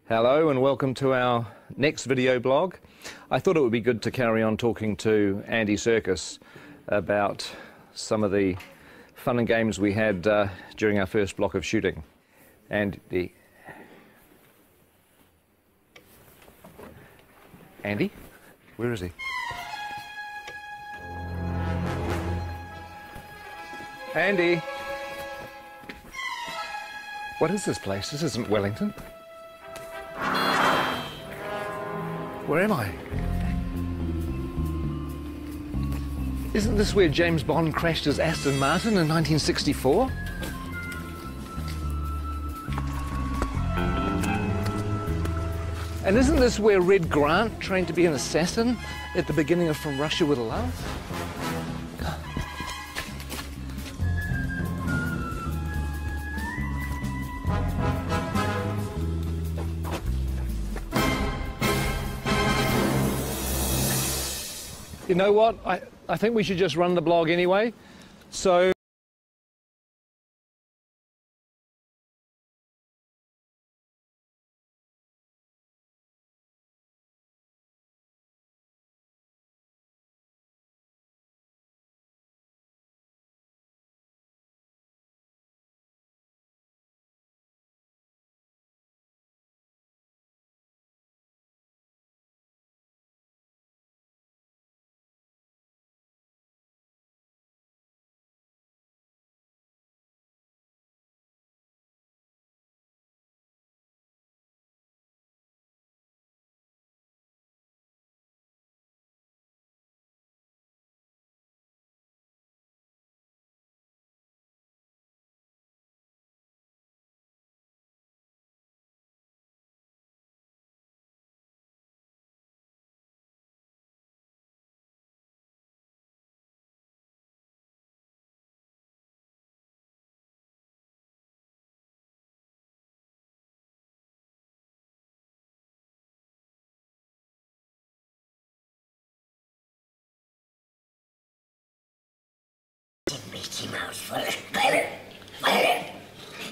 Hello and welcome to our next video blog. I thought it would be good to carry on talking to Andy Serkis about some of the fun and games we had during our first block of shooting. Andy? Where is he? Andy? What is this place? This isn't Wellington. Where am I? Isn't this where James Bond crashed his Aston Martin in 1964? And isn't this where Red Grant trained to be an assassin at the beginning of From Russia with Love? You know what? I think we should just run the blog anyway. So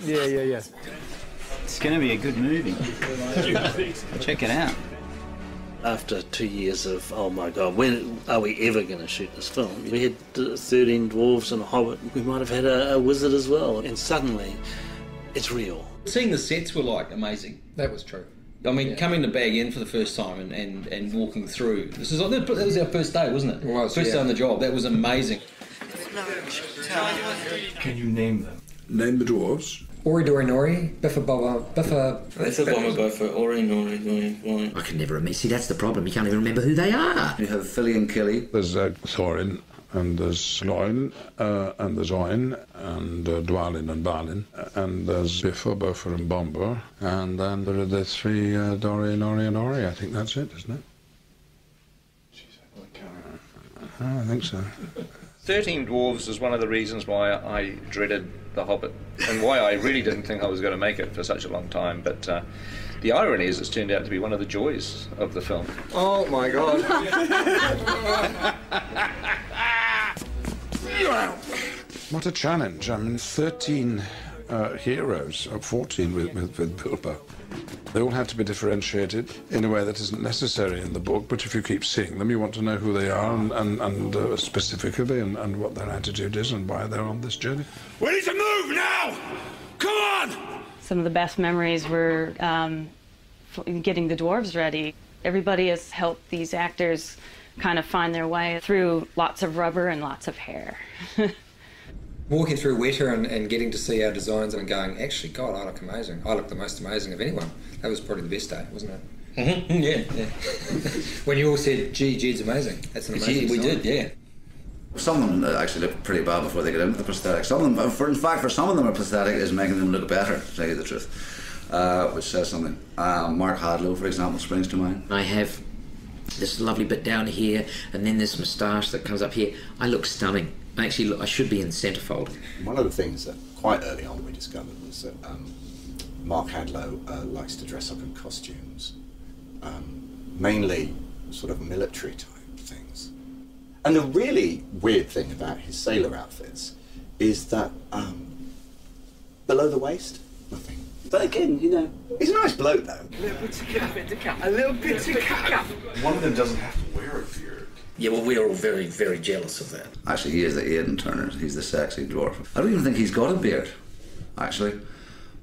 Yeah. It's going to be a good movie. Check it out. After 2 years of, oh my God, when are we ever going to shoot this film? We had 13 dwarves and a hobbit. We might have had a wizard as well. And suddenly, it's real. Seeing the sets were like amazing. That was true. I mean, coming to Bag End for the first time and walking through. That was our first day, wasn't it? It was, First day on the job. That was amazing. Can you name them? Name the dwarves. Ori Dori Nori, Biffa Bobba, Biffa... Biffa Bobba Boffa, Ori Nori Nori. I can never remember. See, that's the problem. You can't even remember who they are. You have Philly and Killy. There's Thorin, and there's Gloin, and there's Oin, and Dwalin and Balin, and there's Biffa, Boffa and Bomber, and then there are the three Dori, Nori and Ori. I think that's it, isn't it? I think so. 13 Dwarves is one of the reasons why I dreaded The Hobbit and why I really didn't think I was going to make it for such a long time. But the irony is it's turned out to be one of the joys of the film. Oh my God. What a challenge. I mean, 13 heroes, or 14 with Bilbo. They all have to be differentiated in a way that isn't necessary in the book, but if you keep seeing them, you want to know who they are and specifically and what their attitude is and why they're on this journey. We need to move now! Come on! Some of the best memories were getting the dwarves ready. Everybody has helped these actors kind of find their way through lots of rubber and lots of hair. Walking through Weta and getting to see our designs and going, actually, God, I look amazing. I look the most amazing of anyone. That was probably the best day, wasn't it? Mm-hmm. Yeah. When you all said, gee, Jed's amazing. That's an amazing We design. did, yeah. Some of them actually look pretty bad before they get into the prosthetic. Some of them, in fact, for some of them, a prosthetic is making them look better, to tell you the truth, which says something. Mark Hadlow, for example, springs to mind. I have this lovely bit down here, and then this moustache that comes up here. I look stunning. Actually, look, I should be in centrefold. One of the things that quite early on we discovered was that Mark Hadlow likes to dress up in costumes, mainly sort of military type things. And the really weird thing about his sailor outfits is that below the waist, nothing. But again, you know, he's a nice bloke though. A little bit of cut. A little bit of cut. One of them doesn't have to wear a beard. Yeah, well, we're all very, very jealous of that. Actually, he is the Aidan Turner. He's the sexy dwarf. I don't even think he's got a beard, actually.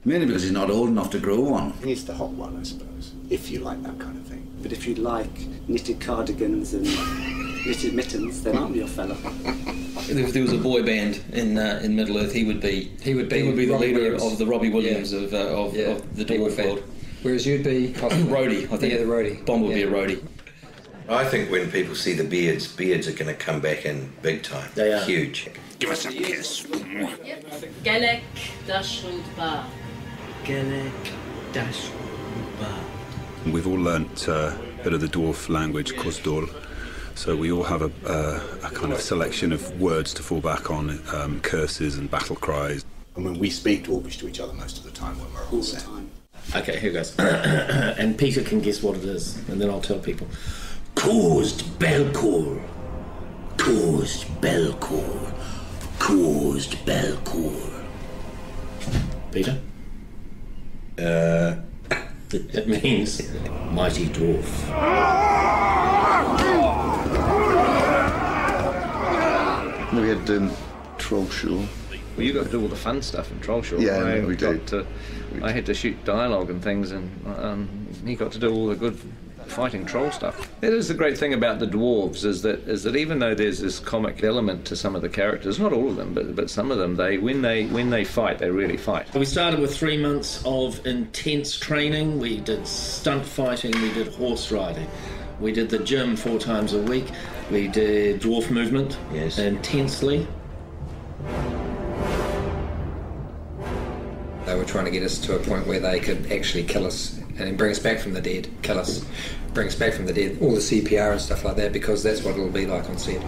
Mainly because he's not old enough to grow one. He's the hot one, I suppose, if you like that kind of thing. But if you like knitted cardigans and knitted mittens, then I'm your fella. If there was a boy band in Middle Earth, he would be the leader of the Robbie Williams of the dwarf world. Whereas you'd be roadie, I think. Yeah, the roadie. Bomb would be a roadie. I think when people see the beards are going to come back in big time. They are. Huge. Give us a kiss. Gelek Dashrudba. Gelek Dashrudba. We've all learnt a bit of the dwarf language, Cosdor, so we all have a kind of selection of words to fall back on, curses and battle cries. And when we speak Dwarvish to each other most of the time when we're all set. Okay, here goes. And Peter can guess what it is, and then I'll tell people. Caused Belcour. Caused Belcour. Caused Belcour. Peter? It means mighty dwarf. We had Troll Show. Well, you got to do all the fun stuff in Troll Show. Yeah, we did. I had to shoot dialogue and things, and he got to do all the good fighting troll stuff. That is the great thing about the dwarves, is that even though there's this comic element to some of the characters, not all of them, but some of them, when they fight, they really fight. We started with 3 months of intense training. We did stunt fighting, we did horse riding, we did the gym 4 times a week, we did dwarf movement intensely. They were trying to get us to a point where they could actually kill us and bring us back from the dead, kill us, bring us back from the dead, all the CPR and stuff like that, because that's what it'll be like on set.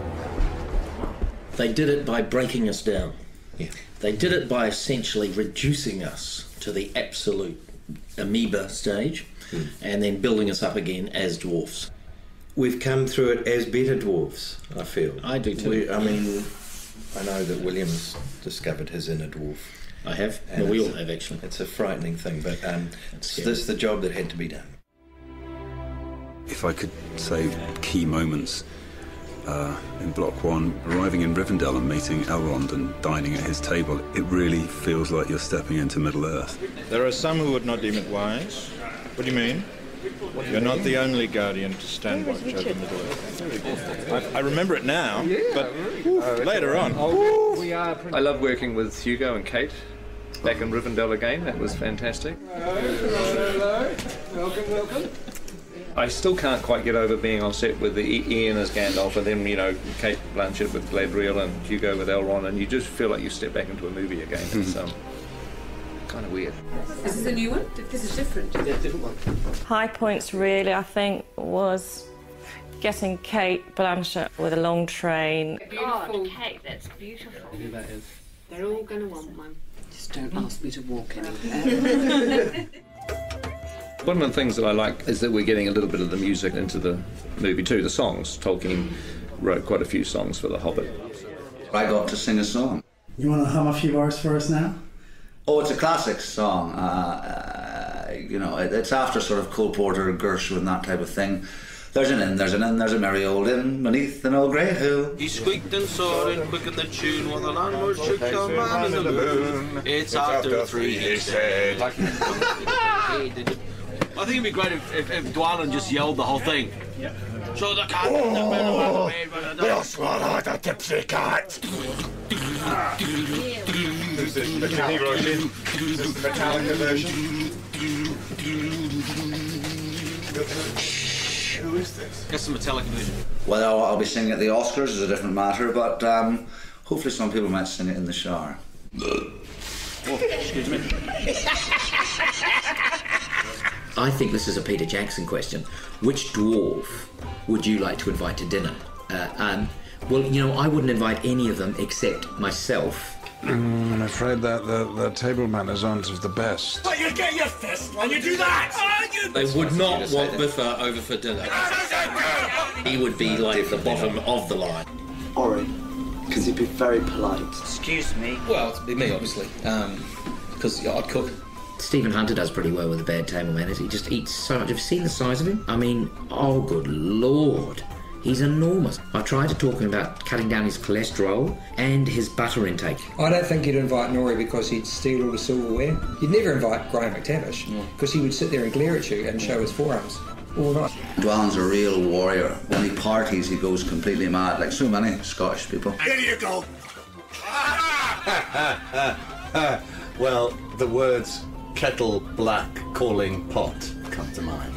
They did it by breaking us down. Yeah. They did it by essentially reducing us to the absolute amoeba stage and then building us up again as dwarfs. We've come through it as better dwarfs, I feel. I do too. I mean, I know that William's discovered his inner dwarf. I have. Well, we all have, actually. It's a frightening thing, but this is the job that had to be done. If I could say key moments in Block 1, arriving in Rivendell and meeting Elrond and dining at his table, it really feels like you're stepping into Middle-earth. There are some who would not deem it wise. What do you mean? You're not the only guardian to stand watch over Middle-earth. I remember it now, but later on. I love working with Hugo and Kate back in Rivendell again. That was fantastic. Hello. Welcome. I still can't quite get over being on set with Ian as Gandalf, and then, you know, Kate Blanchett with Galadriel and Hugo with Elrond, and you just feel like you step back into a movie again. It's kind of weird. Is this a new one? This is different. Yeah, different one. High points really, I think, was getting Kate Blanchett with a long train. Beautiful. Kate, that's beautiful. That is. They're all going to want one. Just don't ask me to walk anywhere. One of the things that I like is that we're getting a little bit of the music into the movie too, the songs. Tolkien wrote quite a few songs for The Hobbit. I got to sing a song. You want to hum a few bars for us now? Oh, it's a classic song. You know, it's after sort of Cole Porter, Gershwin, that type of thing. There's an inn, there's a merry old inn beneath an old grey hill. He squeaked and soared and quickened the tune while the landlord shook your man in the moon. It's after 3, he said. I think it'd be great if Dwalin just yelled the whole thing. Yeah. So the cat. Oh, we'll swallow the tipsy cat. Is this the version? Is this the Metallica version? Who is this? Guess the Metallica version. Well, I'll be singing at the Oscars is a different matter, but hopefully some people might sing it in the shower. Oh, excuse me. I think this is a Peter Jackson question. Which dwarf would you like to invite to dinner? Well, you know, I wouldn't invite any of them except myself. I'm afraid that the table manners aren't of the best. But you get your fist when you do that! They would not want Biffa over for dinner. He would be like the bottom of the line. Ori, because he'd be very polite. Excuse me. Well, it'd be me, obviously, because I'd cook. Stephen Hunter does pretty well with the bad table manners. He just eats so much. Have you seen the size of him? I mean, oh good lord. He's enormous. I tried to talk him about cutting down his cholesterol and his butter intake. I don't think you'd invite Norrie because he'd steal all the silverware. You'd never invite Graham McTavish because he would sit there and glare at you and show his forearms all night. Dwallin's a real warrior. When he parties, he goes completely mad, like so many Scottish people. Here you go. Well, the words kettle black calling pot come to mind.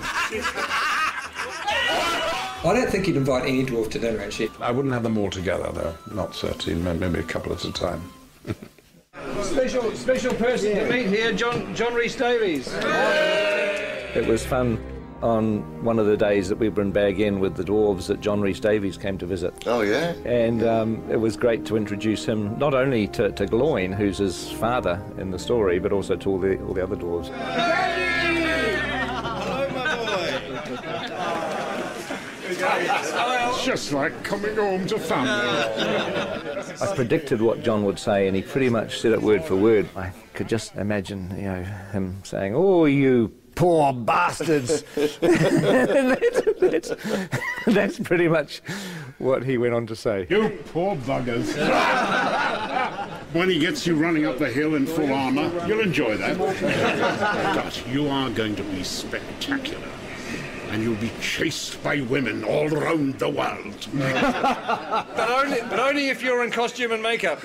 I don't think you'd invite any dwarf to dinner, actually. I wouldn't have them all together, though. Not 13, maybe a couple at a time. Special person to meet here, John Rhys Davies. It was fun on one of the days that we were in Bag End with the dwarves that John Rhys Davies came to visit. Oh, yeah? And it was great to introduce him not only to Gloin, who's his father in the story, but also to all the other dwarves. It's just like coming home to family. I predicted what John would say, and he pretty much said it word for word. I could just imagine, you know, him saying, "Oh, you poor bastards." that's pretty much what he went on to say. You poor buggers. When he gets you running up the hill in full armour, you'll enjoy that. But you are going to be spectacular. And you'll be chased by women all around the world. but only if you're in costume and makeup.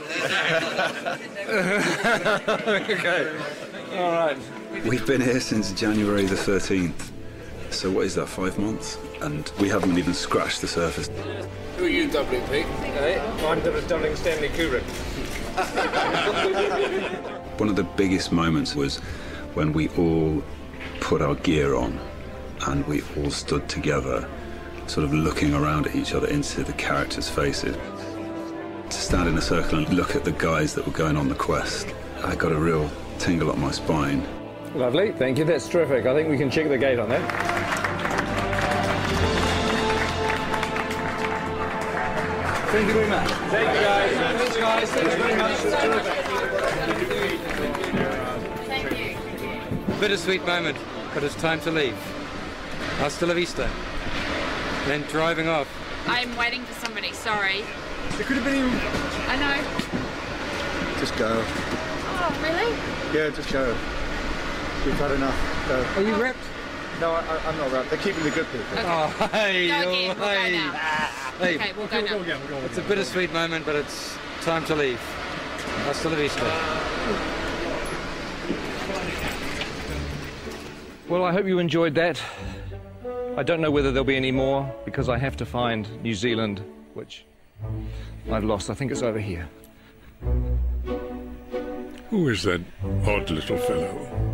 Okay. All right. We've been here since January the 13th. So what is that, 5 months? And we haven't even scratched the surface. Who are you doubling, Pete? I'm doubling Stanley Kubrick. One of the biggest moments was when we all put our gear on and we all stood together, sort of looking around at each other into the characters' faces. To stand in a circle and look at the guys that were going on the quest, I got a real tingle up my spine. Lovely, thank you, that's terrific. I think we can check the gate on that. Thank you very much. Thank you, guys. Thanks, guys. Thanks very much. Thank you. Bittersweet moment, but it's time to leave. Hasta la vista. Then driving off. I'm waiting for somebody, sorry. It could have been you. I know. Just go. Oh, really? Yeah, just go. We've had enough. Go. Are you wrapped? No, I'm not wrapped. They're keeping the good people. Okay. Oh, hey, Go again, we'll go now. Hey. Okay, we'll go now. It's a bittersweet moment, but it's time to leave. Hasta la vista. Well, I hope you enjoyed that. I don't know whether there'll be any more, because I have to find New Zealand, which I've lost. I think it's over here. Who is that odd little fellow?